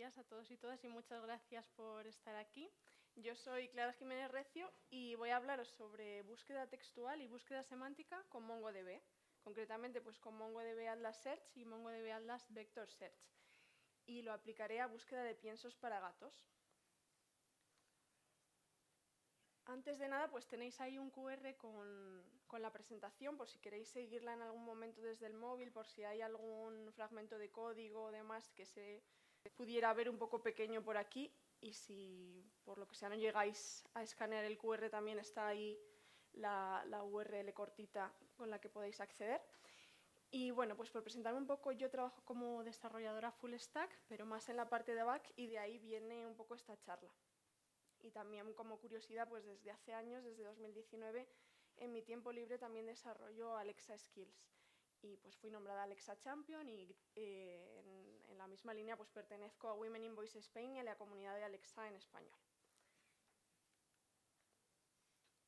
días a todos y todas y muchas gracias por estar aquí. Yo soy Clara Jiménez Recio y voy a hablaros sobre búsqueda textual y búsqueda semántica con MongoDB. Concretamente pues con MongoDB Atlas Search y MongoDB Atlas Vector Search. Y lo aplicaré a búsqueda de piensos para gatos. Antes de nada, pues tenéis ahí un QR con la presentación, por si queréis seguirla en algún momento desde el móvil, por si hay algún fragmento de código o demás que se pudiera ver un poco pequeño por aquí, y si por lo que sea no llegáis a escanear el QR, también está ahí la URL cortita con la que podéis acceder. Y bueno, pues por presentarme un poco, yo trabajo como desarrolladora full stack, pero más en la parte de back, y de ahí viene un poco esta charla. Y también como curiosidad, pues desde hace años, desde 2019, en mi tiempo libre también desarrollo Alexa Skills. Y pues fui nombrada Alexa Champion y en la misma línea pues pertenezco a Women in Voice Spain y a la comunidad de Alexa en español.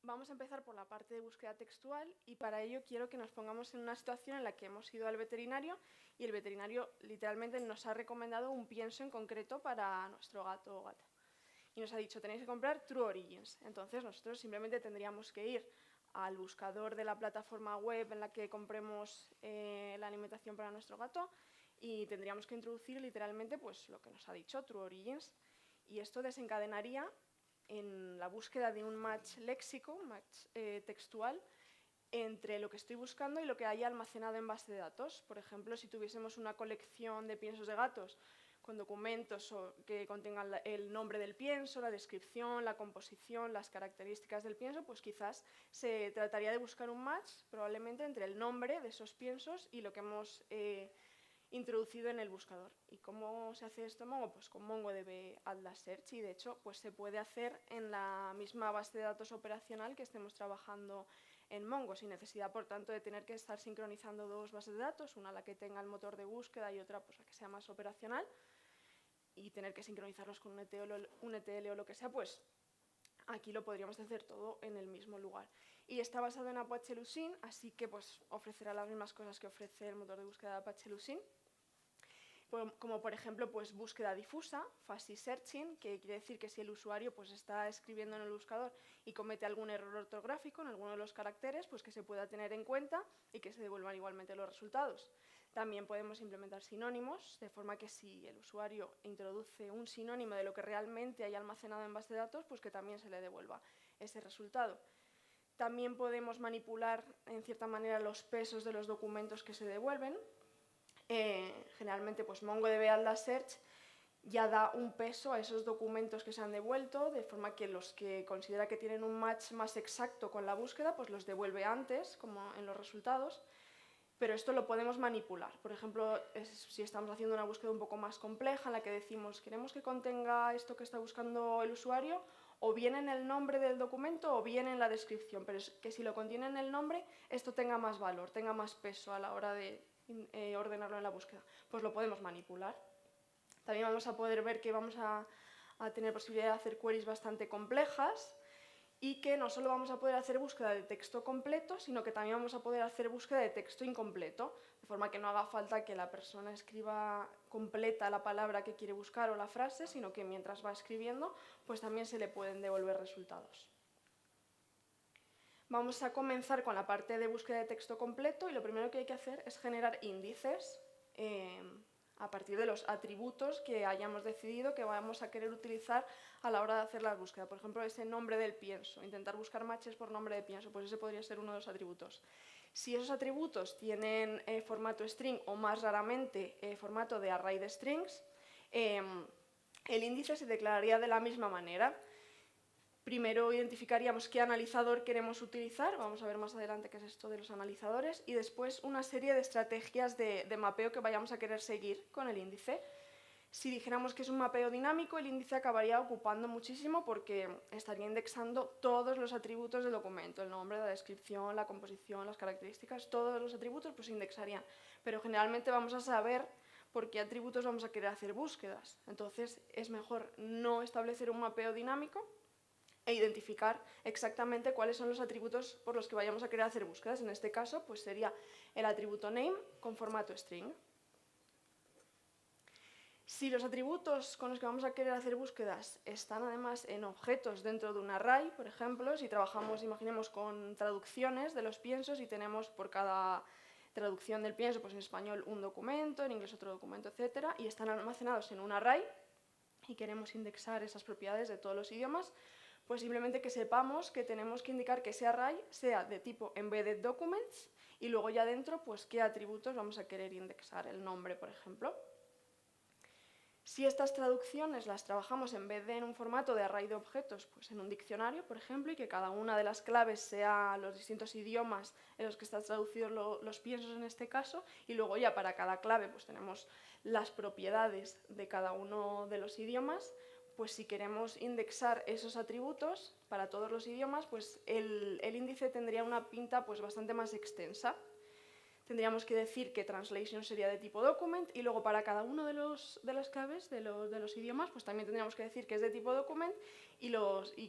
Vamos a empezar por la parte de búsqueda textual y para ello quiero que nos pongamos en una situación en la que hemos ido al veterinario y el veterinario literalmente nos ha recomendado un pienso en concreto para nuestro gato o gata. Y nos ha dicho, tenéis que comprar True Origins. Entonces nosotros simplemente tendríamos que ir al buscador de la plataforma web en la que compremos la alimentación para nuestro gato y tendríamos que introducir literalmente pues, lo que nos ha dicho, True Origins. Y esto desencadenaría en la búsqueda de un match léxico, un match textual, entre lo que estoy buscando y lo que hay almacenado en base de datos. Por ejemplo, si tuviésemos una colección de piensos de gatos con documentos que contengan el nombre del pienso, la descripción, la composición, las características del pienso, pues quizás se trataría de buscar un match probablemente entre el nombre de esos piensos y lo que hemos introducido en el buscador. ¿Y cómo se hace esto en Mongo? Pues con MongoDB Atlas Search, y de hecho pues se puede hacer en la misma base de datos operacional que estemos trabajando en Mongo, sin necesidad, por tanto, de tener que estar sincronizando dos bases de datos, una la que tenga el motor de búsqueda y otra pues la que sea más operacional, y tener que sincronizarlos con un ETL o lo que sea, pues aquí lo podríamos hacer todo en el mismo lugar. Y está basado en Apache Lucene, así que pues ofrecerá las mismas cosas que ofrece el motor de búsqueda de Apache Lucene, como por ejemplo pues búsqueda difusa, fuzzy searching, que quiere decir que si el usuario pues está escribiendo en el buscador y comete algún error ortográfico en alguno de los caracteres, pues que se pueda tener en cuenta y que se devuelvan igualmente los resultados. También podemos implementar sinónimos, de forma que si el usuario introduce un sinónimo de lo que realmente hay almacenado en base de datos, pues que también se le devuelva ese resultado. También podemos manipular en cierta manera los pesos de los documentos que se devuelven. Generalmente pues MongoDB Atlas Search ya da un peso a esos documentos que se han devuelto, de forma que los que considera que tienen un match más exacto con la búsqueda, pues los devuelve antes, como en los resultados, pero esto lo podemos manipular. Por ejemplo, si estamos haciendo una búsqueda un poco más compleja, en la que decimos, queremos que contenga esto que está buscando el usuario, o bien en el nombre del documento o bien en la descripción, pero es que si lo contiene en el nombre, esto tenga más valor, tenga más peso a la hora de ordenarlo en la búsqueda, pues lo podemos manipular. También vamos a poder ver que vamos a tener posibilidad de hacer queries bastante complejas y que no solo vamos a poder hacer búsqueda de texto completo, sino que también vamos a poder hacer búsqueda de texto incompleto, de forma que no haga falta que la persona escriba completa la palabra que quiere buscar o la frase, sino que mientras va escribiendo, pues también se le pueden devolver resultados. Vamos a comenzar con la parte de búsqueda de texto completo y lo primero que hay que hacer es generar índices a partir de los atributos que hayamos decidido que vamos a querer utilizar a la hora de hacer la búsqueda. Por ejemplo, ese nombre del pienso, intentar buscar matches por nombre de pienso, pues ese podría ser uno de los atributos. Si esos atributos tienen formato string o más raramente formato de array de strings, el índice se declararía de la misma manera. Primero identificaríamos qué analizador queremos utilizar, vamos a ver más adelante qué es esto de los analizadores, y después una serie de estrategias de mapeo que vayamos a querer seguir con el índice. Si dijéramos que es un mapeo dinámico, el índice acabaría ocupando muchísimo porque estaría indexando todos los atributos del documento, el nombre, la descripción, la composición, las características, todos los atributos pues se indexarían. Pero generalmente vamos a saber por qué atributos vamos a querer hacer búsquedas. Entonces es mejor no establecer un mapeo dinámico e identificar exactamente cuáles son los atributos por los que vayamos a querer hacer búsquedas. En este caso, pues sería el atributo name con formato string. Si los atributos con los que vamos a querer hacer búsquedas están además en objetos dentro de un array, por ejemplo, si trabajamos, imaginemos, con traducciones de los piensos y tenemos por cada traducción del pienso, pues en español un documento, en inglés otro documento, etcétera, y están almacenados en un array y queremos indexar esas propiedades de todos los idiomas, pues simplemente que sepamos que tenemos que indicar que ese array sea de tipo embedded documents y luego ya dentro, pues qué atributos vamos a querer indexar, el nombre, por ejemplo. Si estas traducciones las trabajamos en vez de en un formato de array de objetos, pues en un diccionario, por ejemplo, y que cada una de las claves sea los distintos idiomas en los que están traducidos los piensos en este caso, y luego ya para cada clave pues tenemos las propiedades de cada uno de los idiomas, pues si queremos indexar esos atributos para todos los idiomas, pues el índice tendría una pinta pues bastante más extensa. Tendríamos que decir que translation sería de tipo document y luego para cada uno de las claves de los idiomas pues también tendríamos que decir que es de tipo document y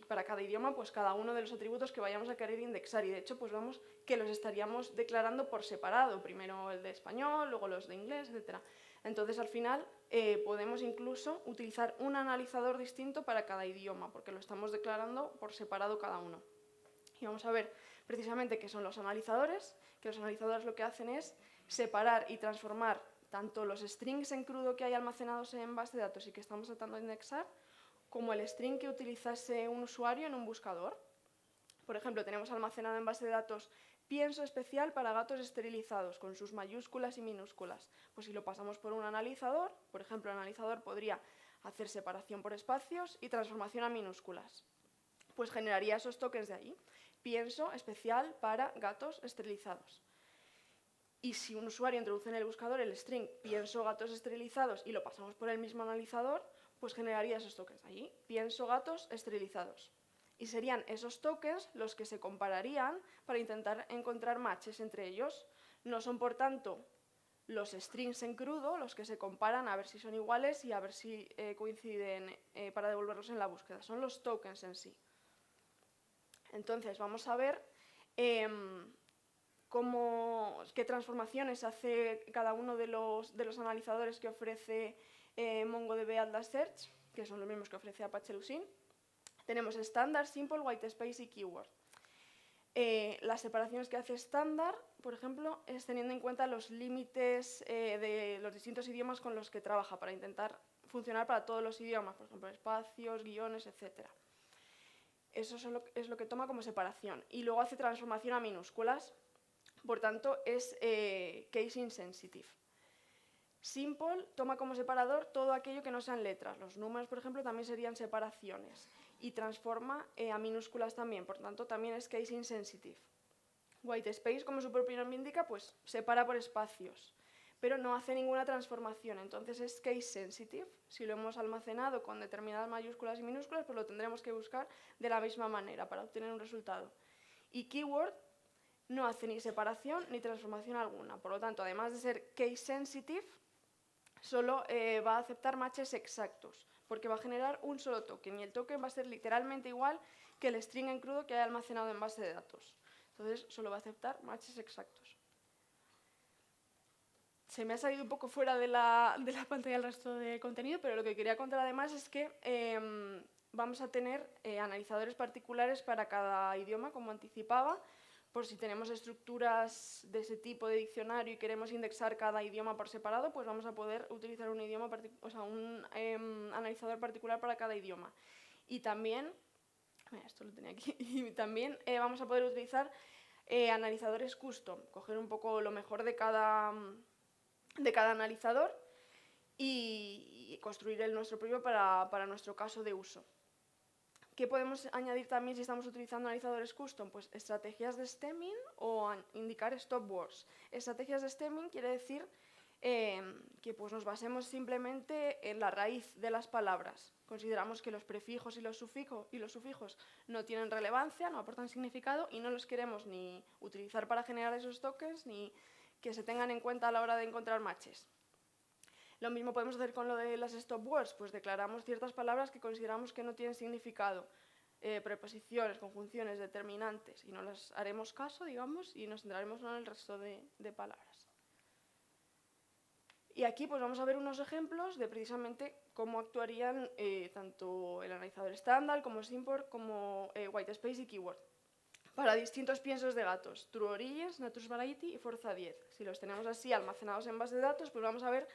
para cada idioma pues cada uno de los atributos que vayamos a querer indexar y de hecho pues vamos que los estaríamos declarando por separado, primero el de español, luego los de inglés, etc. Entonces al final podemos incluso utilizar un analizador distinto para cada idioma porque lo estamos declarando por separado cada uno. Y vamos a ver precisamente qué son los analizadores, que los analizadores lo que hacen es separar y transformar tanto los strings en crudo que hay almacenados en base de datos y que estamos tratando de indexar, como el string que utilizase un usuario en un buscador. Por ejemplo, tenemos almacenado en base de datos pienso especial para gatos esterilizados, con sus mayúsculas y minúsculas. Pues si lo pasamos por un analizador, por ejemplo, el analizador podría hacer separación por espacios y transformación a minúsculas. Pues generaría esos tokens de ahí. Pienso especial para gatos esterilizados. Y si un usuario introduce en el buscador el string pienso gatos esterilizados y lo pasamos por el mismo analizador, pues generaría esos tokens de allí, pienso gatos esterilizados. Y serían esos tokens los que se compararían para intentar encontrar matches entre ellos. No son, por tanto, los strings en crudo los que se comparan a ver si son iguales y a ver si coinciden para devolverlos en la búsqueda. Son los tokens en sí. Entonces, vamos a ver qué transformaciones hace cada uno de los analizadores que ofrece MongoDB Atlas Search, que son los mismos que ofrece Apache Lucene. Tenemos estándar, simple, whitespace y keyword. Las separaciones que hace estándar, por ejemplo, es teniendo en cuenta los límites de los distintos idiomas con los que trabaja para intentar funcionar para todos los idiomas, por ejemplo, espacios, guiones, etc. Eso es lo que toma como separación. Y luego hace transformación a minúsculas, por tanto es case insensitive. Simple toma como separador todo aquello que no sean letras. Los números, por ejemplo, también serían separaciones. Y transforma a minúsculas también, por tanto también es case insensitive. Whitespace, como su propio nombre indica, pues separa por espacios, pero no hace ninguna transformación, entonces es case sensitive. Si lo hemos almacenado con determinadas mayúsculas y minúsculas, pues lo tendremos que buscar de la misma manera para obtener un resultado. Y keyword no hace ni separación ni transformación alguna, por lo tanto, además de ser case sensitive, solo va a aceptar matches exactos, porque va a generar un solo token, y el token va a ser literalmente igual que el string en crudo que haya almacenado en base de datos. Entonces, solo va a aceptar matches exactos. Se me ha salido un poco fuera de la pantalla el resto de contenido, pero lo que quería contar además es que vamos a tener analizadores particulares para cada idioma, como anticipaba, por si tenemos estructuras de ese tipo de diccionario y queremos indexar cada idioma por separado, pues vamos a poder utilizar un analizador particular para cada idioma. Y también, esto lo tenía aquí, y también vamos a poder utilizar analizadores custom, coger un poco lo mejor de cada analizador y construir el nuestro propio para nuestro caso de uso. ¿Qué podemos añadir también si estamos utilizando analizadores custom? Pues estrategias de stemming o indicar stop words. Estrategias de stemming quiere decir que pues, nos basemos simplemente en la raíz de las palabras. Consideramos que los prefijos y los sufijos no tienen relevancia, no aportan significado y no los queremos ni utilizar para generar esos tokens ni que se tengan en cuenta a la hora de encontrar matches. Lo mismo podemos hacer con lo de las stop words, pues declaramos ciertas palabras que consideramos que no tienen significado, preposiciones, conjunciones, determinantes, y no las haremos caso, digamos, y nos centraremos en el resto de palabras. Y aquí pues vamos a ver unos ejemplos de precisamente cómo actuarían tanto el analizador estándar como Simport, como Whitespace y Keyword. Para distintos piensos de gatos, True Origins, Nature Variety y Forza 10. Si los tenemos así almacenados en base de datos, pues vamos a ver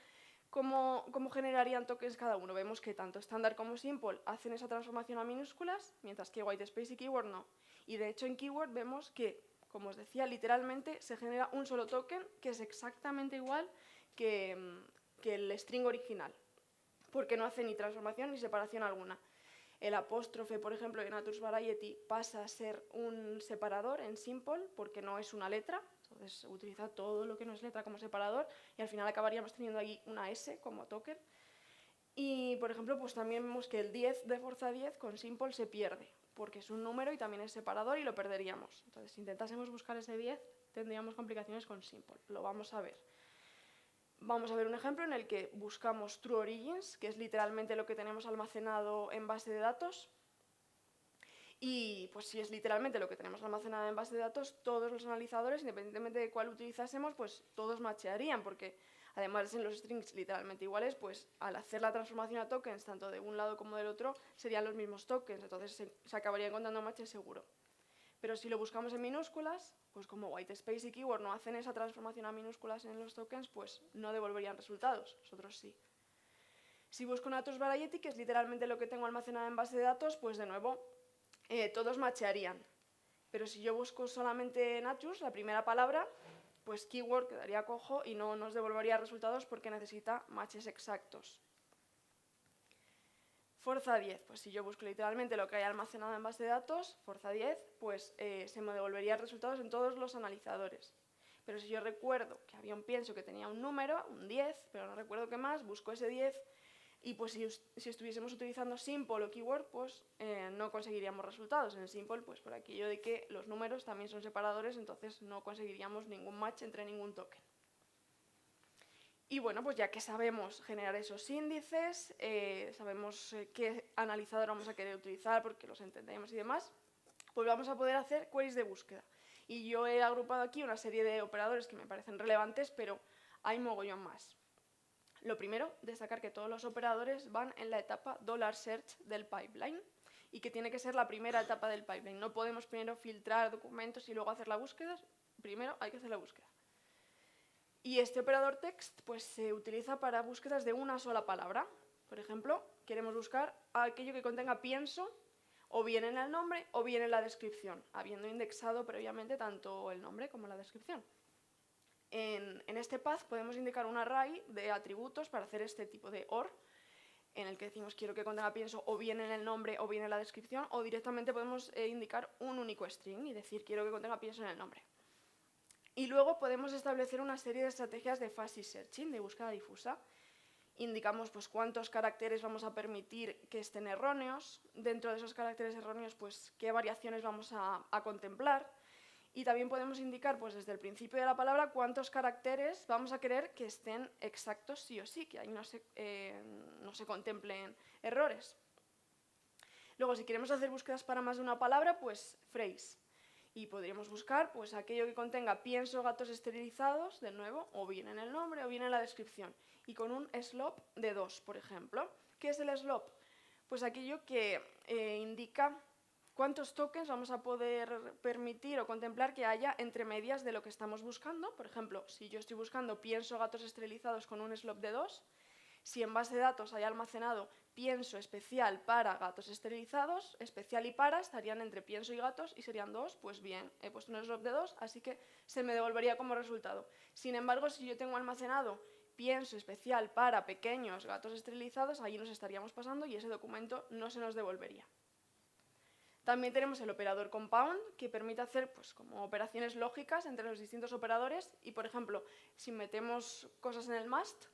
cómo generarían tokens cada uno. Vemos que tanto estándar como Simple hacen esa transformación a minúsculas, mientras que Whitespace y Keyword no. Y de hecho en Keyword vemos que, como os decía, literalmente se genera un solo token que es exactamente igual que el string original, porque no hace ni transformación ni separación alguna. El apóstrofe, por ejemplo, en Nature Variety pasa a ser un separador en Simple porque no es una letra, entonces utiliza todo lo que no es letra como separador y al final acabaríamos teniendo ahí una S como token. Y, por ejemplo, pues también vemos que el 10 de Forza 10 con Simple se pierde porque es un número y también es separador y lo perderíamos. Entonces, si intentásemos buscar ese 10, tendríamos complicaciones con Simple. Lo vamos a ver. Vamos a ver un ejemplo en el que buscamos True Origins, que es literalmente lo que tenemos almacenado en base de datos. Y pues si es literalmente lo que tenemos almacenado en base de datos, todos los analizadores, independientemente de cuál utilizásemos, pues todos machearían, porque además de ser los strings literalmente iguales, pues al hacer la transformación a tokens, tanto de un lado como del otro, serían los mismos tokens, entonces se acabaría encontrando match seguro. Pero si lo buscamos en minúsculas, pues como Whitespace y Keyword no hacen esa transformación a minúsculas en los tokens, pues no devolverían resultados, nosotros sí. Si busco Nature Variety, que es literalmente lo que tengo almacenado en base de datos, pues de nuevo todos machearían. Pero si yo busco solamente Natures, la primera palabra, pues Keyword quedaría cojo y no nos devolvería resultados porque necesita matches exactos. Forza 10, pues si yo busco literalmente lo que hay almacenado en base de datos, Forza 10, pues se me devolvería resultados en todos los analizadores. Pero si yo recuerdo que había un pienso que tenía un número, un 10, pero no recuerdo qué más, busco ese 10 y pues si estuviésemos utilizando Simple o Keyword, pues no conseguiríamos resultados. En Simple, pues por aquello de que los números también son separadores, entonces no conseguiríamos ningún match entre ningún token. Y bueno, pues ya que sabemos generar esos índices, sabemos qué analizador vamos a querer utilizar porque los entendemos y demás, pues vamos a poder hacer queries de búsqueda. Y yo he agrupado aquí una serie de operadores que me parecen relevantes, pero hay mogollón más. Lo primero, destacar que todos los operadores van en la etapa $search del pipeline y que tiene que ser la primera etapa del pipeline. No podemos primero filtrar documentos y luego hacer la búsqueda, primero hay que hacer la búsqueda. Y este operador text pues, se utiliza para búsquedas de una sola palabra. Por ejemplo, queremos buscar aquello que contenga pienso o bien en el nombre o bien en la descripción, habiendo indexado previamente tanto el nombre como la descripción. En este path podemos indicar un array de atributos para hacer este tipo de OR, en el que decimos quiero que contenga pienso o bien en el nombre o bien en la descripción, o directamente podemos indicar un único string y decir quiero que contenga pienso en el nombre. Y luego podemos establecer una serie de estrategias de fuzzy searching, de búsqueda difusa. Indicamos pues, cuántos caracteres vamos a permitir que estén erróneos. Dentro de esos caracteres erróneos, pues, qué variaciones vamos a contemplar. Y también podemos indicar pues, desde el principio de la palabra cuántos caracteres vamos a querer que estén exactos sí o sí, que ahí no se contemplen errores. Luego, si queremos hacer búsquedas para más de una palabra, pues phrase. Y podríamos buscar pues, aquello que contenga pienso gatos esterilizados, de nuevo, o bien en el nombre o bien en la descripción. Y con un slop de 2, por ejemplo. ¿Qué es el slop? Pues aquello que indica cuántos tokens vamos a poder permitir o contemplar que haya entre medias de lo que estamos buscando. Por ejemplo, si yo estoy buscando pienso gatos esterilizados con un slop de 2, si en base de datos hay almacenado pienso especial para gatos esterilizados, especial y para estarían entre pienso y gatos y serían 2, pues bien, he puesto un slop de 2, así que se me devolvería como resultado. Sin embargo, si yo tengo almacenado pienso especial para pequeños gatos esterilizados, ahí nos estaríamos pasando y ese documento no se nos devolvería. También tenemos el operador compound, que permite hacer pues, como operaciones lógicas entre los distintos operadores y, por ejemplo, si metemos cosas en el must,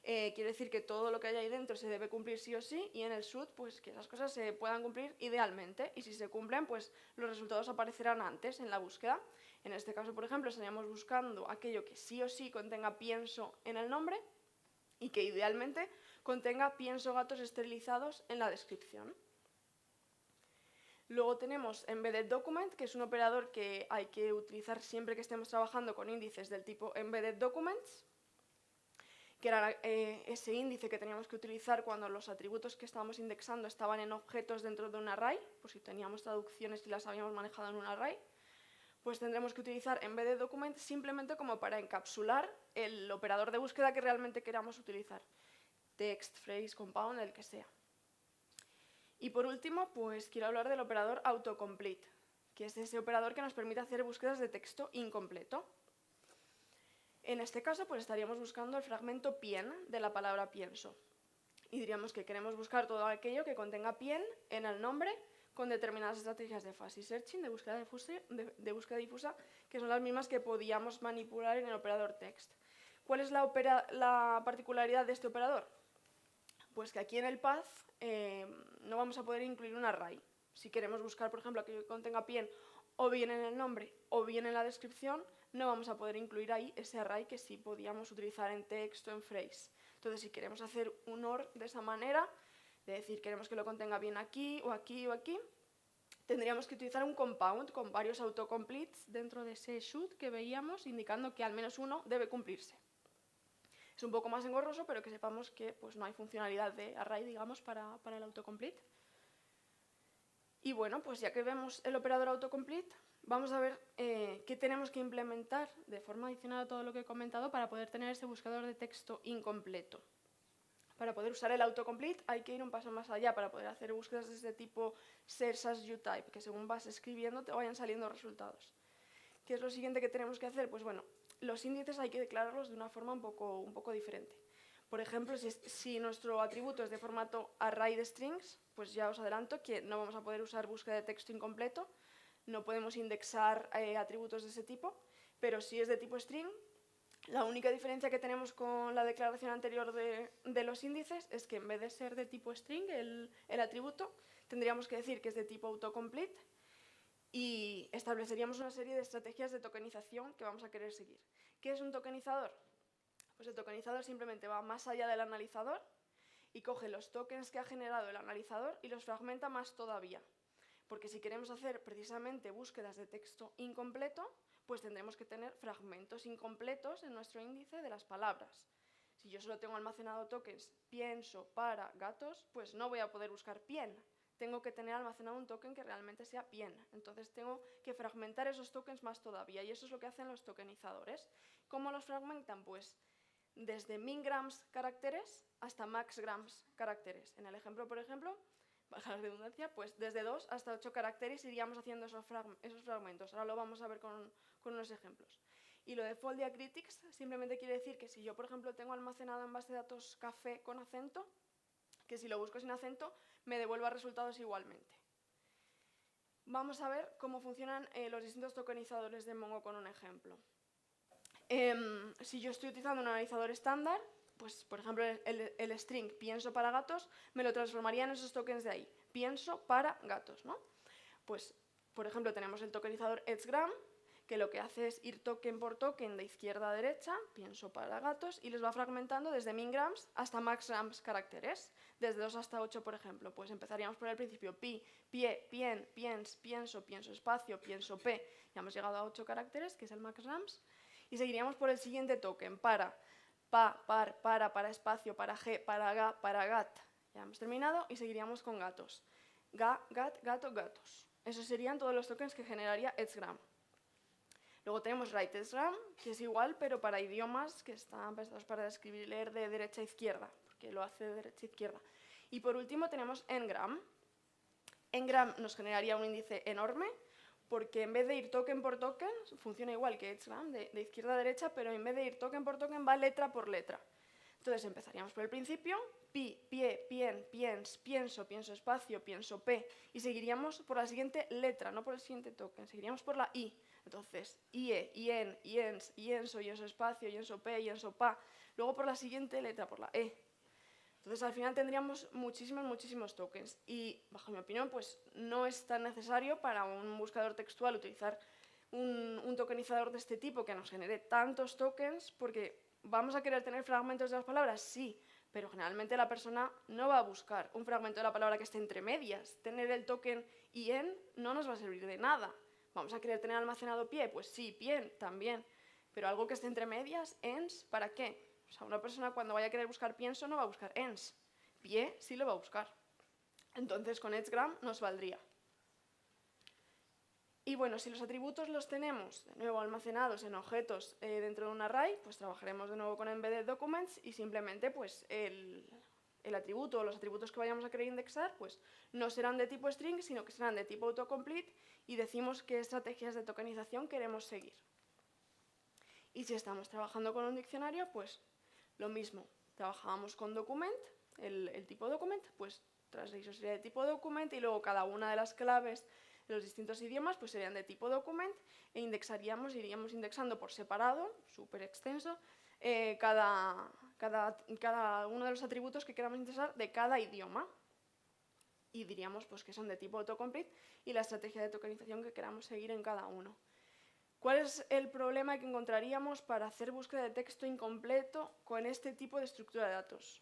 quiere decir que todo lo que hay ahí dentro se debe cumplir sí o sí, y en el should, pues que esas cosas se puedan cumplir idealmente, y si se cumplen, pues los resultados aparecerán antes en la búsqueda. En este caso, por ejemplo, estaríamos buscando aquello que sí o sí contenga pienso en el nombre y que idealmente contenga pienso gatos esterilizados en la descripción. Luego tenemos Embedded Document, que es un operador que hay que utilizar siempre que estemos trabajando con índices del tipo Embedded Documents, que era ese índice que teníamos que utilizar cuando los atributos que estábamos indexando estaban en objetos dentro de un array, pues si teníamos traducciones y las habíamos manejado en un array, pues tendremos que utilizar en vez de document simplemente como para encapsular el operador de búsqueda que realmente queramos utilizar. Text, phrase, compound, el que sea. Y por último, pues quiero hablar del operador autocomplete, que es ese operador que nos permite hacer búsquedas de texto incompleto. En este caso, pues estaríamos buscando el fragmento pien de la palabra pienso. Y diríamos que queremos buscar todo aquello que contenga pien en el nombre con determinadas estrategias de fuzzy searching, de búsqueda difusa, que son las mismas que podíamos manipular en el operador text. ¿Cuál es la particularidad de este operador? Pues que aquí en el path no vamos a poder incluir un array. Si queremos buscar, por ejemplo, aquello que contenga pien o bien en el nombre o bien en la descripción, no vamos a poder incluir ahí ese array que sí podíamos utilizar en text o en phrase. Entonces, si queremos hacer un OR de esa manera, de decir queremos que lo contenga bien aquí o aquí o aquí, tendríamos que utilizar un compound con varios autocompletes dentro de ese should que veíamos, indicando que al menos uno debe cumplirse. Es un poco más engorroso, pero que sepamos que pues, no hay funcionalidad de array, digamos, para el autocomplete. Y bueno, pues ya que vemos el operador autocomplete, vamos a ver qué tenemos que implementar de forma adicional a todo lo que he comentado para poder tener ese buscador de texto incompleto. Para poder usar el autocomplete hay que ir un paso más allá para poder hacer búsquedas de este tipo search as you type, que según vas escribiendo te vayan saliendo resultados. ¿Qué es lo siguiente que tenemos que hacer? Pues bueno, los índices hay que declararlos de una forma un poco diferente. Por ejemplo, si nuestro atributo es de formato array de strings, pues ya os adelanto que no vamos a poder usar búsqueda de texto incompleto, no podemos indexar atributos de ese tipo, pero si es de tipo string, la única diferencia que tenemos con la declaración anterior de los índices es que en vez de ser de tipo string el atributo, tendríamos que decir que es de tipo autocomplete y estableceríamos una serie de estrategias de tokenización que vamos a querer seguir. ¿Qué es un tokenizador? Pues el tokenizador simplemente va más allá del analizador y coge los tokens que ha generado el analizador y los fragmenta más todavía. Porque si queremos hacer precisamente búsquedas de texto incompleto, pues tendremos que tener fragmentos incompletos en nuestro índice de las palabras. Si yo solo tengo almacenado tokens pienso para gatos, pues no voy a poder buscar pien. Tengo que tener almacenado un token que realmente sea pien. Entonces tengo que fragmentar esos tokens más todavía y eso es lo que hacen los tokenizadores. ¿Cómo los fragmentan? Pues desde mingrams caracteres hasta maxgrams caracteres. En el ejemplo, por ejemplo, baja la redundancia, pues desde 2 hasta 8 caracteres iríamos haciendo esos fragmentos. Ahora lo vamos a ver con unos ejemplos. Y lo de fold diacritics simplemente quiere decir que si yo, por ejemplo, tengo almacenado en base de datos café con acento, que si lo busco sin acento, me devuelva resultados igualmente. Vamos a ver cómo funcionan los distintos tokenizadores de Mongo con un ejemplo. Si yo estoy utilizando un analizador estándar, pues por ejemplo el string pienso para gatos me lo transformaría en esos tokens de ahí, pienso para gatos, ¿no? Pues por ejemplo tenemos el tokenizador EdgeGram, que lo que hace es ir token por token de izquierda a derecha, pienso para gatos, y les va fragmentando desde mingrams hasta maxgrams caracteres, desde 2 hasta 8 por ejemplo. Pues empezaríamos por el principio pi, pie, pien, piens, pienso, pienso espacio, pienso p, ya hemos llegado a 8 caracteres, que es el maxgrams. Y seguiríamos por el siguiente token, para espacio, para g, para ga, para gat. Ya hemos terminado y seguiríamos con gatos. Ga, gat, gato, gatos. Esos serían todos los tokens que generaría EdgeGram. Luego tenemos WriteEdgeGram, que es igual, pero para idiomas que están pensados para escribir y leer de derecha a izquierda, porque lo hace de derecha a izquierda. Y por último tenemos Ngram. Ngram nos generaría un índice enorme, porque en vez de ir token por token, funciona igual que EdgeGram, de izquierda a derecha, pero en vez de ir token por token, va letra por letra. Entonces empezaríamos por el principio, pi, pie, pien, piens, pienso, pienso espacio, pienso p, y seguiríamos por la siguiente letra, no por el siguiente token, seguiríamos por la i. Entonces, ie, ien, iens, ienso, ienso espacio, ienso p, ienso pa, luego por la siguiente letra, por la e. Entonces, al final tendríamos muchísimos tokens y, bajo mi opinión, pues no es tan necesario para un buscador textual utilizar un tokenizador de este tipo que nos genere tantos tokens, porque ¿vamos a querer tener fragmentos de las palabras? Sí, pero generalmente la persona no va a buscar un fragmento de la palabra que esté entre medias. Tener el token ien no nos va a servir de nada. ¿Vamos a querer tener almacenado pie? Pues sí, pien también, pero algo que esté entre medias, ens, ¿para qué? O sea, una persona cuando vaya a querer buscar pienso no va a buscar ens. Pie sí lo va a buscar. Entonces con EdgeGram nos valdría. Y bueno, si los atributos los tenemos de nuevo almacenados en objetos dentro de un array, pues trabajaremos de nuevo con Embedded Documents y simplemente pues el atributo o los atributos que vayamos a querer indexar pues no serán de tipo string, sino que serán de tipo autocomplete y decimos qué estrategias de tokenización queremos seguir. Y si estamos trabajando con un diccionario, pues lo mismo. Trabajábamos con document, el tipo document, pues translation sería de tipo document y luego cada una de las claves de los distintos idiomas pues serían de tipo document e iríamos indexando por separado, súper extenso, cada uno de los atributos que queramos indexar de cada idioma. Y diríamos pues, que son de tipo autocomplete y la estrategia de tokenización que queramos seguir en cada uno. ¿Cuál es el problema que encontraríamos para hacer búsqueda de texto incompleto con este tipo de estructura de datos?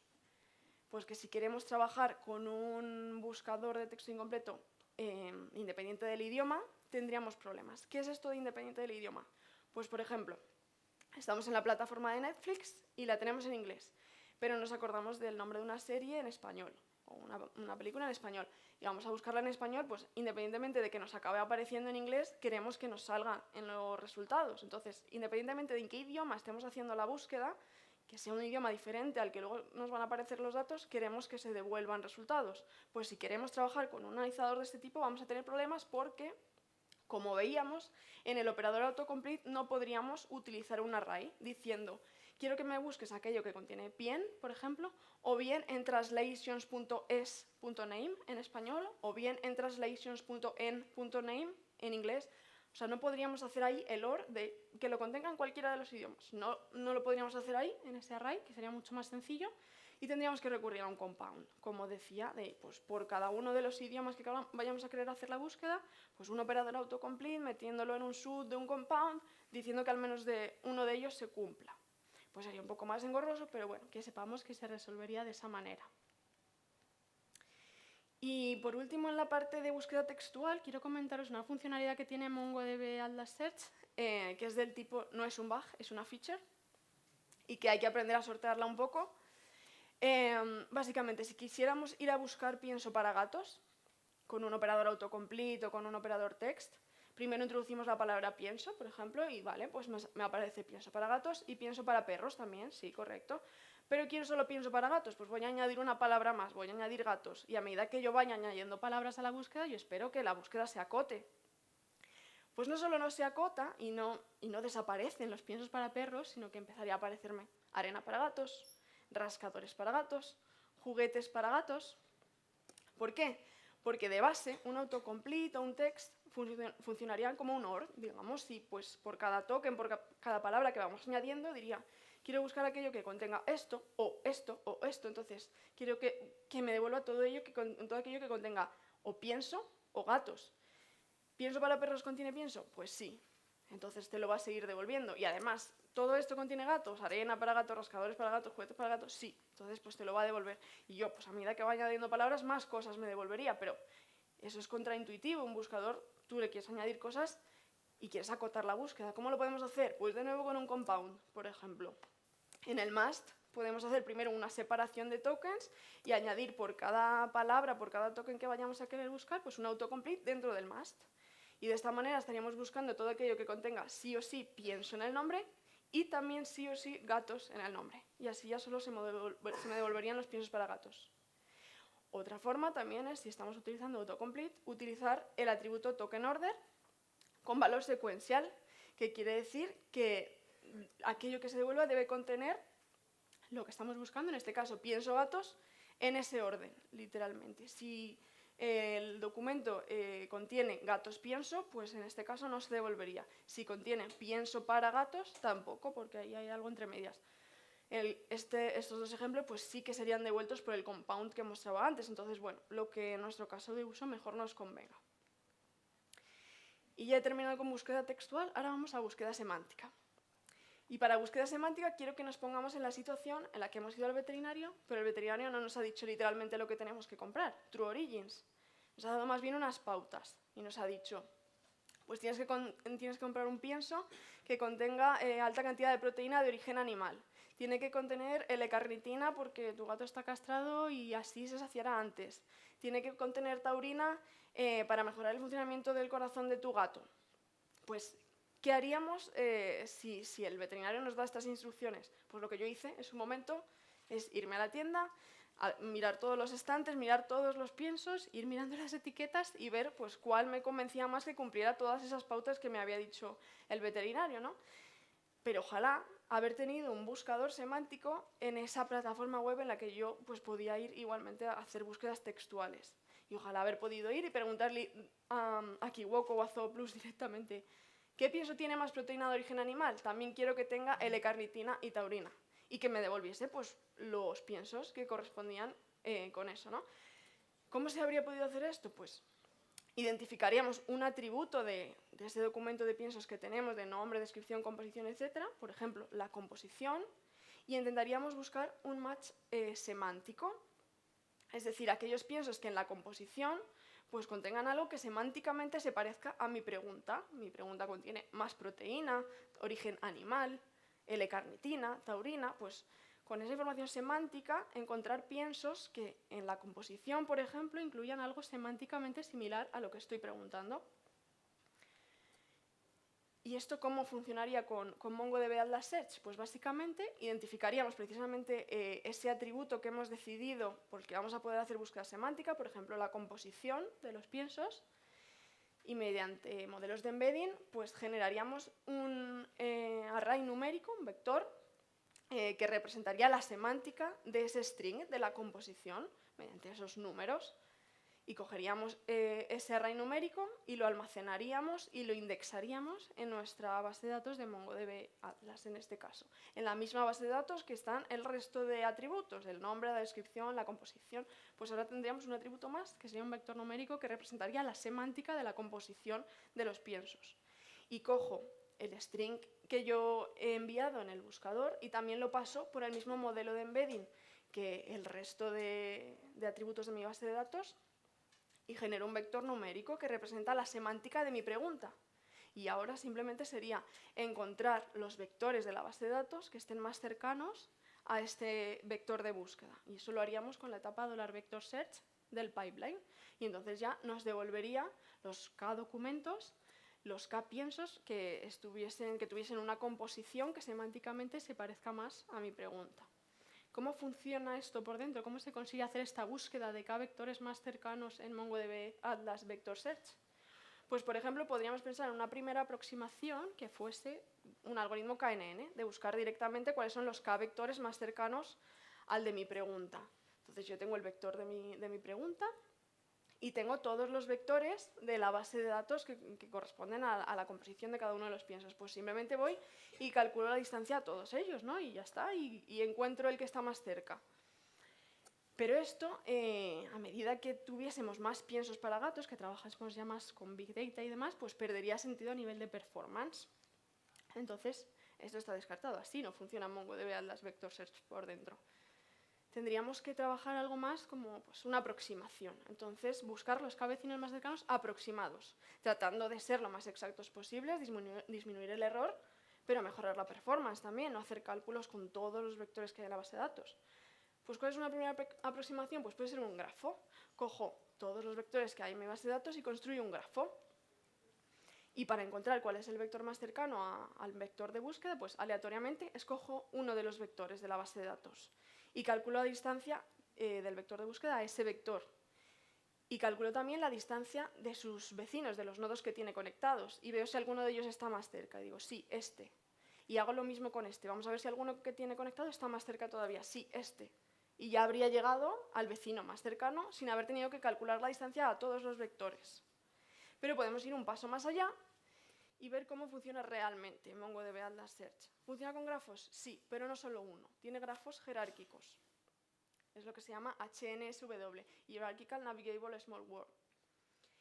Pues que si queremos trabajar con un buscador de texto incompleto independiente del idioma, tendríamos problemas. ¿Qué es esto de independiente del idioma? Pues, por ejemplo, estamos en la plataforma de Netflix y la tenemos en inglés, pero nos acordamos del nombre de una serie en español o una película en español y vamos a buscarla en español, pues independientemente de que nos acabe apareciendo en inglés, queremos que nos salga en los resultados. Entonces, independientemente de en qué idioma estemos haciendo la búsqueda, que sea un idioma diferente al que luego nos van a aparecer los datos, queremos que se devuelvan resultados. Pues si queremos trabajar con un analizador de este tipo vamos a tener problemas porque, como veíamos, en el operador autocomplete no podríamos utilizar un array diciendo quiero que me busques aquello que contiene bien, por ejemplo, o bien en translations.es.name en español, o bien en translations.en.name en inglés. O sea, no podríamos hacer ahí el OR de que lo contenga en cualquiera de los idiomas. No lo podríamos hacer ahí, en ese array, que sería mucho más sencillo, y tendríamos que recurrir a un compound. Como decía, pues por cada uno de los idiomas que vayamos a querer hacer la búsqueda, pues un operador autocomplete metiéndolo en un sub de un compound, diciendo que al menos uno de ellos se cumpla. Pues sería un poco más engorroso, pero bueno, que sepamos que se resolvería de esa manera. Y por último, en la parte de búsqueda textual, quiero comentaros una funcionalidad que tiene MongoDB Atlas Search, que es del tipo, no es un bug, es una feature, y que hay que aprender a sortearla un poco. Básicamente, si quisiéramos ir a buscar pienso para gatos, con un operador autocomplete o con un operador text, primero introducimos la palabra pienso, por ejemplo, y vale, pues me aparece pienso para gatos y pienso para perros también, sí, correcto. Pero quiero solo pienso para gatos, pues voy a añadir una palabra más, voy a añadir gatos. Y a medida que yo vaya añadiendo palabras a la búsqueda, yo espero que la búsqueda se acote. Pues no solo no se acota y no desaparecen los piensos para perros, sino que empezaría a aparecerme arena para gatos, rascadores para gatos, juguetes para gatos. ¿Por qué? Porque de base un autocomplete o un text funcionaría como un OR, digamos, y pues por cada token, por cada palabra que vamos añadiendo, diría, quiero buscar aquello que contenga esto o esto o esto, entonces quiero que me devuelva todo aquello que contenga o pienso o gatos. ¿Pienso para perros contiene pienso? Pues sí, entonces te lo va a seguir devolviendo. Y además, ¿todo esto contiene gatos? Arena para gatos, rascadores para gatos, juguetes para gatos, sí. Entonces pues te lo va a devolver. Y yo, pues a medida que vaya añadiendo palabras, más cosas me devolvería, pero eso es contraintuitivo. Un buscador, tú le quieres añadir cosas y quieres acotar la búsqueda. ¿Cómo lo podemos hacer? Pues de nuevo con un compound, por ejemplo. En el must podemos hacer primero una separación de tokens y añadir por cada palabra, por cada token que vayamos a querer buscar, pues un autocomplete dentro del must. Y de esta manera estaríamos buscando todo aquello que contenga sí o sí pienso en el nombre y también sí o sí gatos en el nombre. Y así ya solo se me devolverían los piensos para gatos. Otra forma también es, si estamos utilizando autocomplete, utilizar el atributo tokenOrder con valor secuencial, que quiere decir que aquello que se devuelva debe contener lo que estamos buscando, en este caso pienso gatos, en ese orden, literalmente. Si el documento contiene gatos pienso, pues en este caso no se devolvería. Si contiene pienso para gatos, tampoco, porque ahí hay algo entre medias. Estos dos ejemplos pues sí que serían devueltos por el compound que mostraba antes, entonces bueno, lo que en nuestro caso de uso mejor nos convenga. Y ya he terminado con búsqueda textual, ahora vamos a búsqueda semántica. Y para búsqueda semántica quiero que nos pongamos en la situación en la que hemos ido al veterinario, pero el veterinario no nos ha dicho literalmente lo que tenemos que comprar, True Origins. Nos ha dado más bien unas pautas y nos ha dicho, pues tienes que comprar un pienso que contenga alta cantidad de proteína de origen animal. Tiene que contener L-carnitina porque tu gato está castrado y así se saciará antes. Tiene que contener taurina para mejorar el funcionamiento del corazón de tu gato. Pues, ¿qué haríamos si el veterinario nos da estas instrucciones? Pues lo que yo hice en su momento es irme a la tienda, mirar todos los estantes, mirar todos los piensos, ir mirando las etiquetas y ver pues, cuál me convencía más que cumpliera todas esas pautas que me había dicho el veterinario, ¿no? Pero ojalá haber tenido un buscador semántico en esa plataforma web en la que yo pues, podía ir igualmente a hacer búsquedas textuales. Y ojalá haber podido ir y preguntarle a Kiwoko o a Zooplus directamente ¿qué pienso tiene más proteína de origen animal? También quiero que tenga L-carnitina y taurina. Y que me devolviese pues, los piensos que correspondían con eso, ¿no? ¿Cómo se habría podido hacer esto? Pues identificaríamos un atributo de ese documento de piensos que tenemos, de nombre, descripción, composición, etc., por ejemplo, la composición, y intentaríamos buscar un match semántico, es decir, aquellos piensos que en la composición pues, contengan algo que semánticamente se parezca a mi pregunta. Mi pregunta contiene más proteína, origen animal, L-carnitina, taurina, pues con esa información semántica encontrar piensos que en la composición, por ejemplo, incluyan algo semánticamente similar a lo que estoy preguntando. ¿Y esto cómo funcionaría con MongoDB Atlas Search? Pues básicamente identificaríamos precisamente ese atributo que hemos decidido por el que vamos a poder hacer búsqueda semántica, por ejemplo, la composición de los piensos, y mediante modelos de embedding pues generaríamos un array numérico, un vector, que representaría la semántica de ese string, de la composición, mediante esos números. Y cogeríamos ese array numérico y lo almacenaríamos y lo indexaríamos en nuestra base de datos de MongoDB Atlas, en este caso. En la misma base de datos que están el resto de atributos, el nombre, la descripción, la composición. Pues ahora tendríamos un atributo más, que sería un vector numérico que representaría la semántica de la composición de los piensos. Y cojo el string que yo he enviado en el buscador y también lo paso por el mismo modelo de embedding que el resto de atributos de mi base de datos, y genero un vector numérico que representa la semántica de mi pregunta. Y ahora simplemente sería encontrar los vectores de la base de datos que estén más cercanos a este vector de búsqueda. Y eso lo haríamos con la etapa $vector_search del pipeline. Y entonces ya nos devolvería los k-documentos, los k-piensos que tuviesen una composición que semánticamente se parezca más a mi pregunta. ¿Cómo funciona esto por dentro? ¿Cómo se consigue hacer esta búsqueda de k-vectores más cercanos en MongoDB Atlas Vector Search? Pues, por ejemplo, podríamos pensar en una primera aproximación que fuese un algoritmo KNN, de buscar directamente cuáles son los k-vectores más cercanos al de mi pregunta. Entonces, yo tengo el vector de mi pregunta y tengo todos los vectores de la base de datos que corresponden a la composición de cada uno de los piensos. Pues simplemente voy y calculo la distancia a todos ellos, ¿no? Y ya está, y encuentro el que está más cerca. Pero esto, a medida que tuviésemos más piensos para gatos, que trabajásemos ya más con Big Data y demás, pues perdería sentido a nivel de performance. Entonces, esto está descartado. Así no funciona MongoDB Atlas Vector Search por dentro. Tendríamos que trabajar algo más como pues, una aproximación. Entonces, buscar los k-vecinos más cercanos aproximados, tratando de ser lo más exactos posibles, disminuir el error, pero mejorar la performance también, no hacer cálculos con todos los vectores que hay en la base de datos. Pues, ¿cuál es una primera aproximación? Pues puede ser un grafo. Cojo todos los vectores que hay en mi base de datos y construyo un grafo. Y para encontrar cuál es el vector más cercano al vector de búsqueda, pues aleatoriamente escojo uno de los vectores de la base de datos y calculo la distancia del vector de búsqueda a ese vector. Y calculo también la distancia de sus vecinos, de los nodos que tiene conectados, y veo si alguno de ellos está más cerca. Y digo, sí, este. Y hago lo mismo con este. Vamos a ver si alguno que tiene conectado está más cerca todavía. Sí, este. Y ya habría llegado al vecino más cercano sin haber tenido que calcular la distancia a todos los vectores. Pero podemos ir un paso más allá y ver cómo funciona realmente MongoDB Atlas Search. ¿Funciona con grafos? Sí, pero no solo uno. Tiene grafos jerárquicos. Es lo que se llama HNSW, Hierarchical Navigable Small World.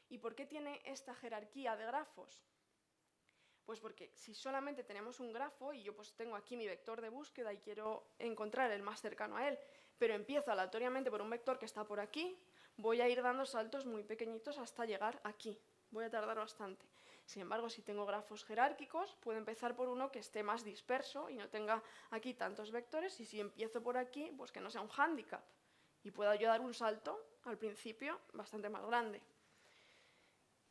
¿Y por qué tiene esta jerarquía de grafos? Pues porque si solamente tenemos un grafo y yo pues tengo aquí mi vector de búsqueda y quiero encontrar el más cercano a él, pero empiezo aleatoriamente por un vector que está por aquí, voy a ir dando saltos muy pequeñitos hasta llegar aquí. Voy a tardar bastante. Sin embargo, si tengo grafos jerárquicos, puedo empezar por uno que esté más disperso y no tenga aquí tantos vectores, y si empiezo por aquí, pues que no sea un hándicap y pueda yo dar un salto al principio bastante más grande.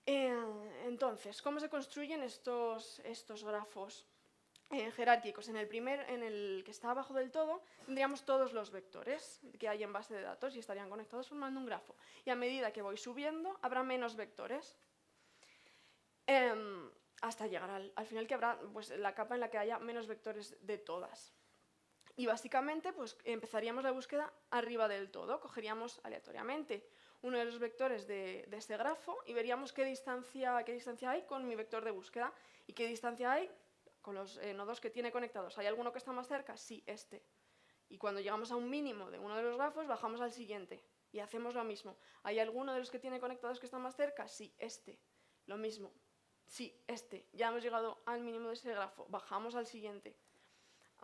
Entonces, ¿cómo se construyen estos grafos jerárquicos? En el que está abajo del todo, tendríamos todos los vectores que hay en base de datos y estarían conectados formando un grafo. Y a medida que voy subiendo, habrá menos vectores. Hasta llegar al final, que habrá pues, la capa en la que haya menos vectores de todas. Y básicamente pues, empezaríamos la búsqueda arriba del todo. Cogeríamos aleatoriamente uno de los vectores de este grafo y veríamos qué distancia hay con mi vector de búsqueda y qué distancia hay con los nodos que tiene conectados. ¿Hay alguno que está más cerca? Sí, este. Y cuando llegamos a un mínimo de uno de los grafos, bajamos al siguiente y hacemos lo mismo. ¿Hay alguno de los que tiene conectados que está más cerca? Sí, este. Lo mismo. Sí, este. Ya hemos llegado al mínimo de ese grafo. Bajamos al siguiente.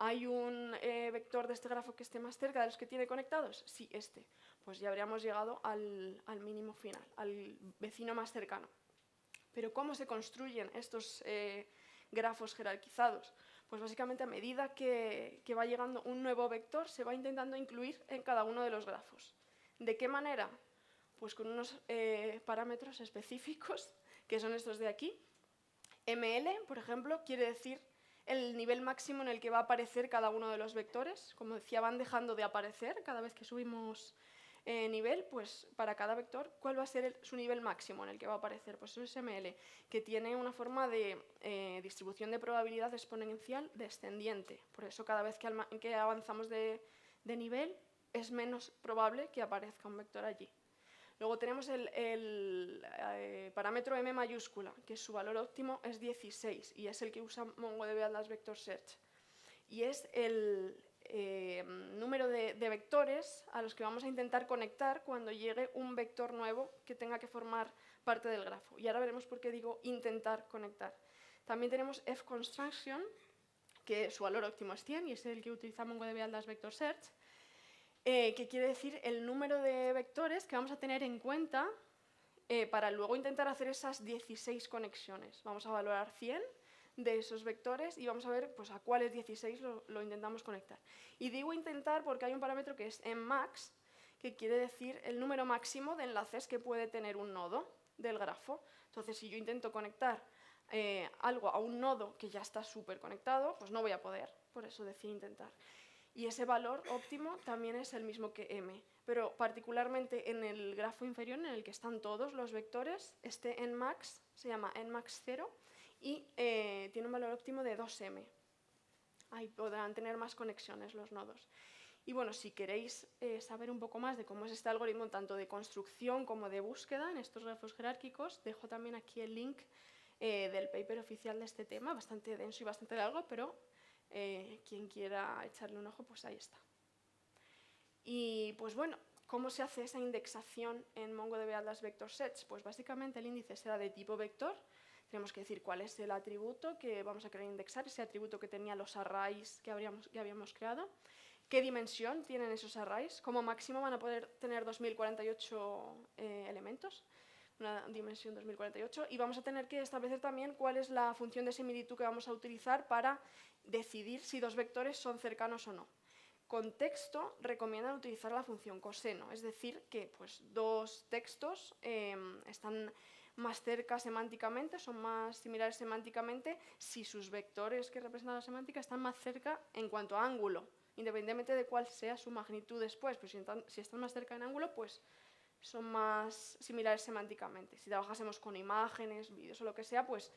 ¿Hay un vector de este grafo que esté más cerca de los que tiene conectados? Sí, este. Pues ya habríamos llegado al mínimo final, al vecino más cercano. Pero ¿cómo se construyen estos grafos jerarquizados? Pues básicamente a medida que va llegando un nuevo vector, se va intentando incluir en cada uno de los grafos. ¿De qué manera? Pues con unos parámetros específicos, que son estos de aquí. ML, por ejemplo, quiere decir el nivel máximo en el que va a aparecer cada uno de los vectores. Como decía, van dejando de aparecer cada vez que subimos nivel, pues para cada vector, ¿cuál va a ser su nivel máximo en el que va a aparecer? Pues eso es ML, que tiene una forma de distribución de probabilidad exponencial descendiente. Por eso cada vez que avanzamos de nivel, es menos probable que aparezca un vector allí. Luego tenemos el parámetro M mayúscula, que su valor óptimo es 16 y es el que usa MongoDB Atlas Vector Search. Y es el número de vectores a los que vamos a intentar conectar cuando llegue un vector nuevo que tenga que formar parte del grafo. Y ahora veremos por qué digo intentar conectar. También tenemos fConstruction, que su valor óptimo es 100 y es el que utiliza MongoDB Atlas Vector Search. Que quiere decir el número de vectores que vamos a tener en cuenta para luego intentar hacer esas 16 conexiones. Vamos a valorar 100 de esos vectores y vamos a ver pues, a cuáles 16 lo intentamos conectar. Y digo intentar porque hay un parámetro que es mmax, que quiere decir el número máximo de enlaces que puede tener un nodo del grafo. Entonces, si yo intento conectar algo a un nodo que ya está súper conectado, pues no voy a poder, por eso decía intentar. Y ese valor óptimo también es el mismo que m, pero particularmente en el grafo inferior, en el que están todos los vectores, este nmax se llama nmax 0 y tiene un valor óptimo de 2m. Ahí podrán tener más conexiones los nodos. Y bueno, si queréis saber un poco más de cómo es este algoritmo, tanto de construcción como de búsqueda en estos grafos jerárquicos, dejo también aquí el link del paper oficial de este tema, bastante denso y bastante largo, pero quien quiera echarle un ojo, pues ahí está. Y pues bueno, ¿cómo se hace esa indexación en MongoDB Atlas Vector Search? Pues básicamente el índice será de tipo vector. Tenemos que decir cuál es el atributo que vamos a querer indexar, ese atributo que tenía los arrays que habíamos creado. ¿Qué dimensión tienen esos arrays? Como máximo van a poder tener 2048 elementos, una dimensión 2048, y vamos a tener que establecer también cuál es la función de similitud que vamos a utilizar para decidir si dos vectores son cercanos o no. Con texto recomiendan utilizar la función coseno, es decir, que pues, dos textos están más cerca semánticamente, son más similares semánticamente si sus vectores que representan la semántica están más cerca en cuanto a ángulo, independientemente de cuál sea su magnitud después. Pues si están más cerca en ángulo, pues son más similares semánticamente. Si trabajásemos con imágenes, vídeos o lo que sea, pues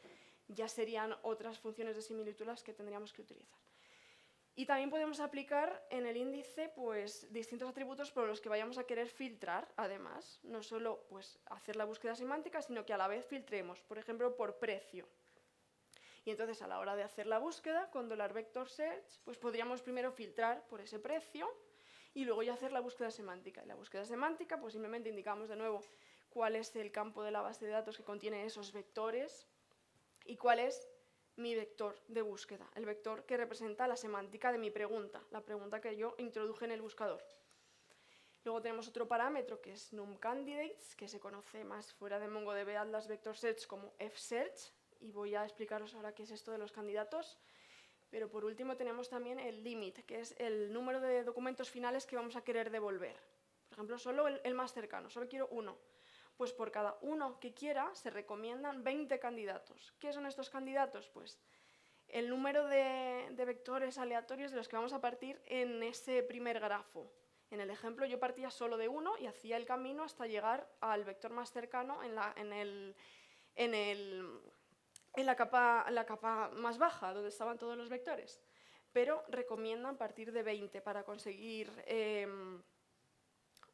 ya serían otras funciones de similitud las que tendríamos que utilizar. Y también podemos aplicar en el índice pues, distintos atributos por los que vayamos a querer filtrar, además. No solo pues, hacer la búsqueda semántica, sino que a la vez filtremos, por ejemplo, por precio. Y entonces, a la hora de hacer la búsqueda, con $vector_search, pues podríamos primero filtrar por ese precio y luego ya hacer la búsqueda semántica. Y la búsqueda semántica, pues simplemente indicamos de nuevo cuál es el campo de la base de datos que contiene esos vectores y cuál es mi vector de búsqueda, el vector que representa la semántica de mi pregunta, la pregunta que yo introduje en el buscador. Luego tenemos otro parámetro que es numCandidates, que se conoce más fuera de MongoDB Atlas Vector Search como fsearch, y voy a explicaros ahora qué es esto de los candidatos. Pero por último tenemos también el limit, que es el número de documentos finales que vamos a querer devolver. Por ejemplo, solo el más cercano, solo quiero uno. Pues por cada uno que quiera se recomiendan 20 candidatos. ¿Qué son estos candidatos? Pues el número de vectores aleatorios de los que vamos a partir en ese primer grafo. En el ejemplo yo partía solo de uno y hacía el camino hasta llegar al vector más cercano en la capa más baja, donde estaban todos los vectores. Pero recomiendan partir de 20 para conseguir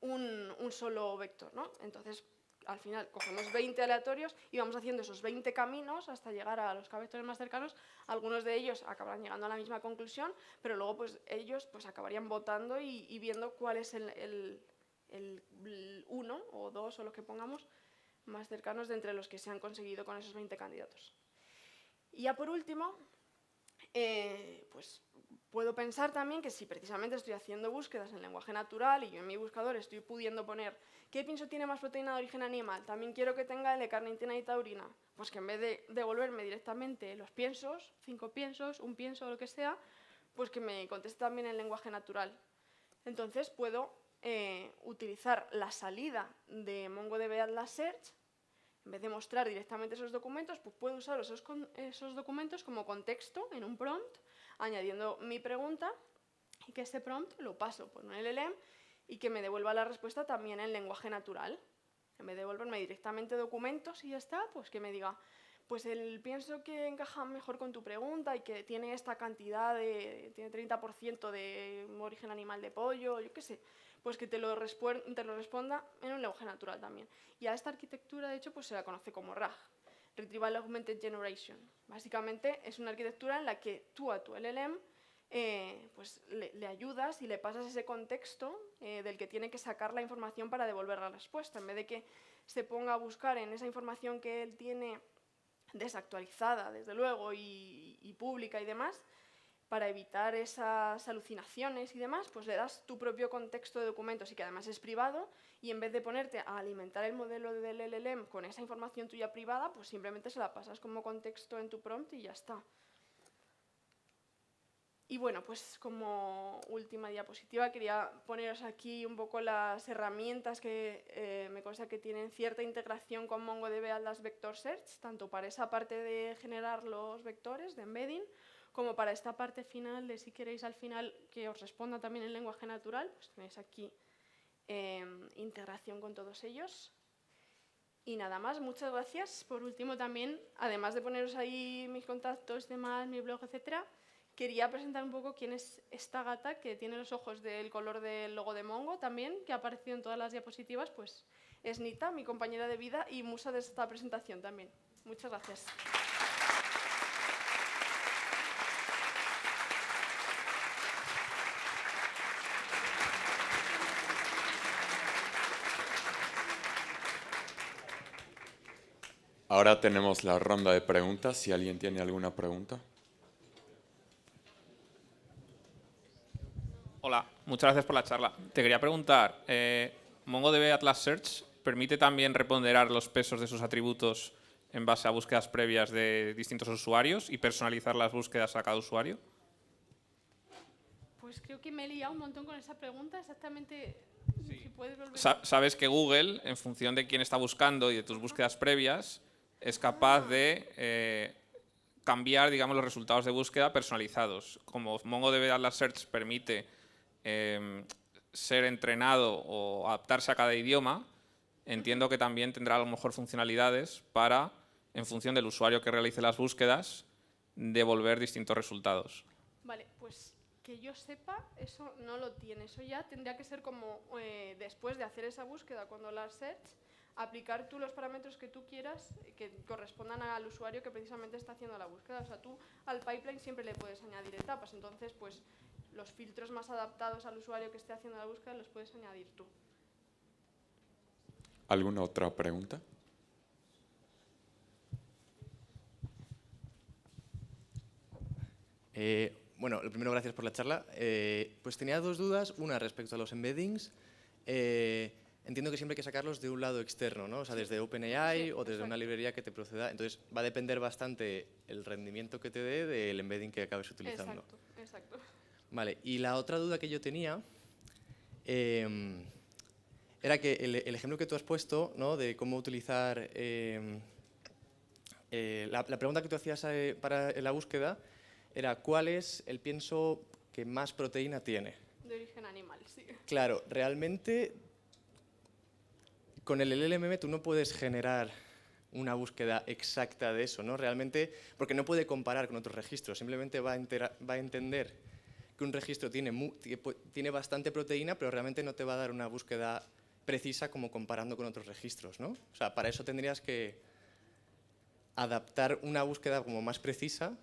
un solo vector, ¿no? Entonces, al final, cogemos 20 aleatorios y vamos haciendo esos 20 caminos hasta llegar a los k-vectores más cercanos. Algunos de ellos acabarán llegando a la misma conclusión, pero luego pues, ellos pues, acabarían votando y viendo cuál es el 1 o 2 o lo que pongamos más cercanos de entre los que se han conseguido con esos 20 candidatos. Y ya por último, pues puedo pensar también que si precisamente estoy haciendo búsquedas en lenguaje natural y yo en mi buscador estoy pudiendo poner ¿qué pienso tiene más proteína de origen animal? También quiero que tenga L-carnitina y taurina. Pues que en vez de devolverme directamente los piensos, 5 piensos, un pienso o lo que sea, pues que me conteste también en lenguaje natural. Entonces puedo utilizar la salida de MongoDB Atlas Search. En vez de mostrar directamente esos documentos, pues puedo usar esos documentos como contexto en un prompt, añadiendo mi pregunta y que ese prompt lo paso por un LLM y que me devuelva la respuesta también en lenguaje natural. En vez de devolverme directamente documentos y ya está, pues que me diga, pues pienso que encaja mejor con tu pregunta y que tiene esta cantidad, tiene 30% de origen animal de pollo, yo qué sé, pues que te lo responda en un lenguaje natural también. Y a esta arquitectura, de hecho, pues se la conoce como RAG, Retrieval Augmented Generation. Básicamente es una arquitectura en la que tú a tu LLM pues le ayudas y le pasas ese contexto del que tiene que sacar la información para devolver la respuesta. En vez de que se ponga a buscar en esa información que él tiene desactualizada, desde luego, y pública y demás, para evitar esas alucinaciones y demás, pues le das tu propio contexto de documentos y que además es privado, y en vez de ponerte a alimentar el modelo del LLM con esa información tuya privada, pues simplemente se la pasas como contexto en tu prompt y ya está. Y bueno, pues como última diapositiva quería poneros aquí un poco las herramientas que me consta que tienen cierta integración con MongoDB Atlas Vector Search, tanto para esa parte de generar los vectores, de embedding, como para esta parte final de si queréis al final que os responda también en lenguaje natural, pues tenéis aquí integración con todos ellos. Y nada más, muchas gracias. Por último también, además de poneros ahí mis contactos, demás, mi blog, etcétera, quería presentar un poco quién es esta gata que tiene los ojos del color del logo de Mongo también, que ha aparecido en todas las diapositivas, pues es Nita, mi compañera de vida y musa de esta presentación también. Muchas gracias. Ahora tenemos la ronda de preguntas, si alguien tiene alguna pregunta. Hola, muchas gracias por la charla. Te quería preguntar, ¿MongoDB Atlas Search permite también reponderar los pesos de sus atributos en base a búsquedas previas de distintos usuarios y personalizar las búsquedas a cada usuario? Pues creo que me he liado un montón con esa pregunta. Exactamente, Sí. si puedes volver. Sabes que Google, en función de quién está buscando y de tus búsquedas previas, es capaz de cambiar, digamos, los resultados de búsqueda personalizados. Como MongoDB Atlas Search permite ser entrenado o adaptarse a cada idioma, entiendo que también tendrá a lo mejor funcionalidades para, en función del usuario que realice las búsquedas, devolver distintos resultados. Vale, pues que yo sepa, eso no lo tiene. Eso ya tendría que ser como después de hacer esa búsqueda, cuando la search, aplicar tú los parámetros que tú quieras que correspondan al usuario que precisamente está haciendo la búsqueda. O sea, tú al pipeline siempre le puedes añadir etapas. Entonces, pues los filtros más adaptados al usuario que esté haciendo la búsqueda los puedes añadir tú. ¿Alguna otra pregunta? Bueno, lo primero, gracias por la charla. Pues tenía dos dudas. Una respecto a los embeddings. entiendo que siempre hay que sacarlos de un lado externo, ¿no? O sea, desde OpenAI Sí, o desde una exacto. librería que te proceda. Entonces, va a depender bastante el rendimiento que te dé del embedding que acabes utilizando. Exacto, exacto. Vale, y la otra duda que yo tenía em, era que el ejemplo que tú has puesto, ¿no? De cómo utilizar... la pregunta que tú hacías para la búsqueda era ¿cuál es el pienso que más proteína tiene? De origen animal, sí. Claro, realmente con el LLM tú no puedes generar una búsqueda exacta de eso, ¿no? Realmente, porque no puede comparar con otros registros, simplemente va a entender que un registro tiene bastante proteína, pero realmente no te va a dar una búsqueda precisa como comparando con otros registros, ¿no? O sea, para eso tendrías que adaptar una búsqueda como más precisa.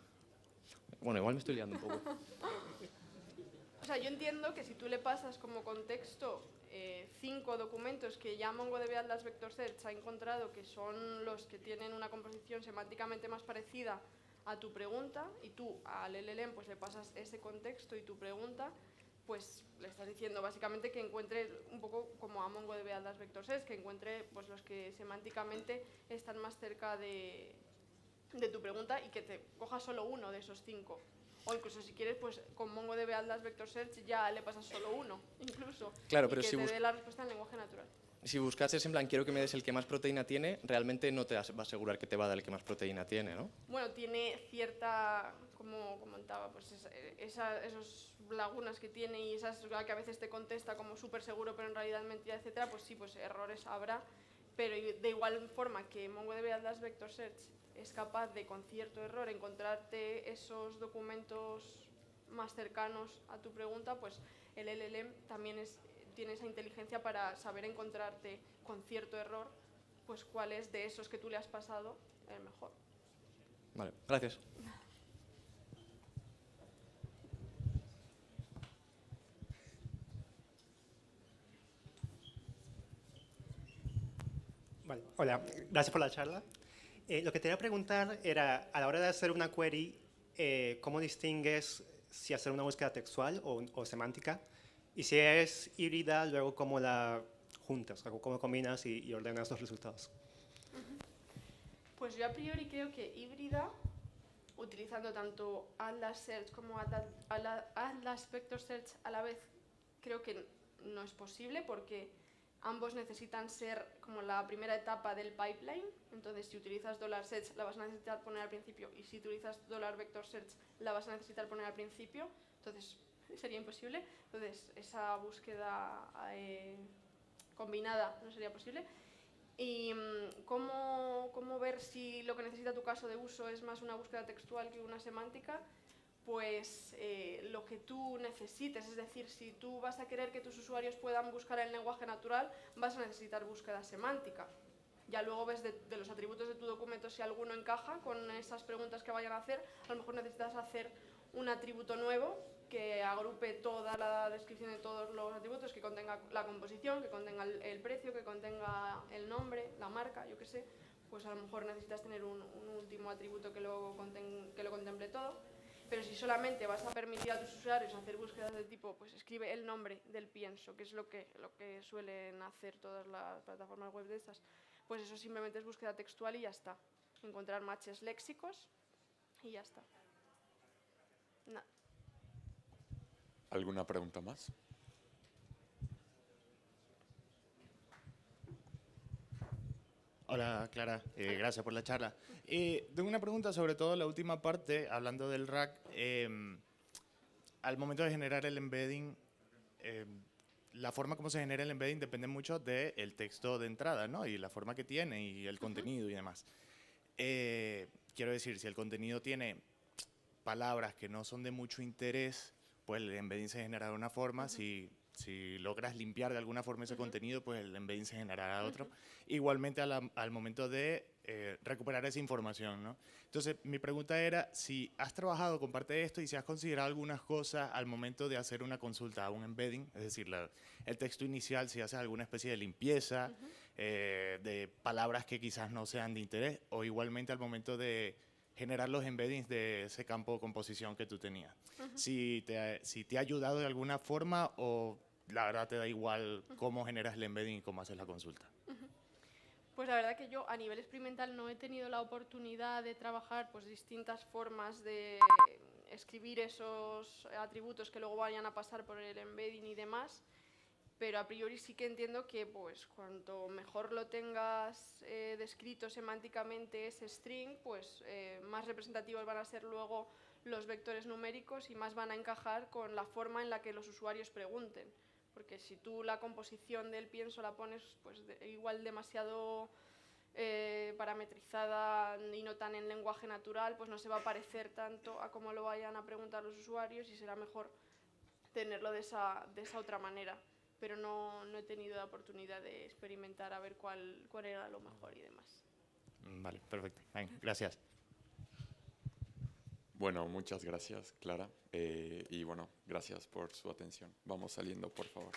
Bueno, igual me estoy liando un poco. O sea, yo entiendo que si tú le pasas como contexto 5 documentos que ya MongoDB Atlas Vector Search ha encontrado que son los que tienen una composición semánticamente más parecida a tu pregunta, y tú al LLM pues le pasas ese contexto y tu pregunta, pues le estás diciendo básicamente que encuentre un poco como a MongoDB Atlas Vector Search, que encuentre pues los que semánticamente están más cerca de tu pregunta y que te coja solo uno de esos 5. O incluso si quieres, pues con MongoDB Atlas Vector Search ya le pasas solo uno, incluso. Claro, y pero que te dé la respuesta en lenguaje natural. si buscases en plan quiero que me des el que más proteína tiene, realmente no te va a asegurar que te va a dar el que más proteína tiene, ¿no? Bueno, tiene cierta, como comentaba, pues esos lagunas que tiene y esas que a veces te contesta como súper seguro, pero en realidad mentira, etcétera, pues sí, pues errores habrá. Pero de igual forma que MongoDB Atlas Vector Search es capaz de, con cierto error, encontrarte esos documentos más cercanos a tu pregunta, pues el LLM también tiene esa inteligencia para saber encontrarte con cierto error, pues cuál es de esos que tú le has pasado el mejor. Vale, gracias. Vale, hola, gracias por la charla. Lo que te iba a preguntar era, a la hora de hacer una query, ¿cómo distingues si hacer una búsqueda textual o semántica? Y si es híbrida, luego cómo la juntas, o cómo combinas y ordenas los resultados. Pues yo a priori creo que híbrida, utilizando tanto Atlas Search como Atlas Vector Search a la vez, creo que no es posible porque ambos necesitan ser como la primera etapa del pipeline. Entonces, si utilizas $search la vas a necesitar poner al principio, y si utilizas $vector search la vas a necesitar poner al principio. Entonces, sería imposible. Entonces, esa búsqueda combinada no sería posible. Y cómo ver si lo que necesita tu caso de uso es más una búsqueda textual que una semántica. Pues lo que tú necesites, es decir, si tú vas a querer que tus usuarios puedan buscar en lenguaje natural, vas a necesitar búsqueda semántica. Ya luego ves de los atributos de tu documento si alguno encaja con esas preguntas que vayan a hacer. A lo mejor necesitas hacer un atributo nuevo que agrupe toda la descripción de todos los atributos, que contenga la composición, que contenga el precio, que contenga el nombre, la marca, yo qué sé. Pues a lo mejor necesitas tener un último atributo que lo contemple todo. Pero si solamente vas a permitir a tus usuarios hacer búsquedas de tipo, pues escribe el nombre del pienso, que es lo que suelen hacer todas las plataformas web de estas, pues eso simplemente es búsqueda textual y ya está. Encontrar matches léxicos y ya está. ¿Alguna pregunta más? Hola, Clara. Gracias por la charla. Tengo una pregunta sobre todo la última parte, hablando del RAG. Al momento de generar el embedding, la forma como se genera el embedding depende mucho del texto de entrada, ¿no? Y la forma que tiene y el contenido y demás. Quiero decir, si el contenido tiene palabras que no son de mucho interés, pues el embedding se generará de una forma. Si logras limpiar de alguna forma ese contenido, pues el embedding se generará de otro. Igualmente al momento de recuperar esa información, ¿no? Entonces, mi pregunta era si has trabajado con parte de esto y si has considerado algunas cosas al momento de hacer una consulta a un embedding, es decir, el texto inicial, si haces alguna especie de limpieza de palabras que quizás no sean de interés, o igualmente al momento de generar los embeddings de ese campo de composición que tú tenías. Si te ha ayudado de alguna forma o la verdad te da igual cómo generas el embedding y cómo haces la consulta? Pues la verdad que yo a nivel experimental no he tenido la oportunidad de trabajar pues distintas formas de escribir esos atributos que luego vayan a pasar por el embedding y demás, pero a priori sí que entiendo que pues cuanto mejor lo tengas descrito semánticamente ese string, pues más representativos van a ser luego los vectores numéricos y más van a encajar con la forma en la que los usuarios pregunten. Porque si tú la composición del pienso la pones pues igual demasiado parametrizada y no tan en lenguaje natural, pues no se va a parecer tanto a cómo lo vayan a preguntar los usuarios y será mejor tenerlo de esa otra manera. Pero no he tenido la oportunidad de experimentar a ver cuál era lo mejor y demás. Vale, perfecto. Bien, gracias. Bueno, muchas gracias, Clara. Y bueno, gracias por su atención. Vamos saliendo, por favor.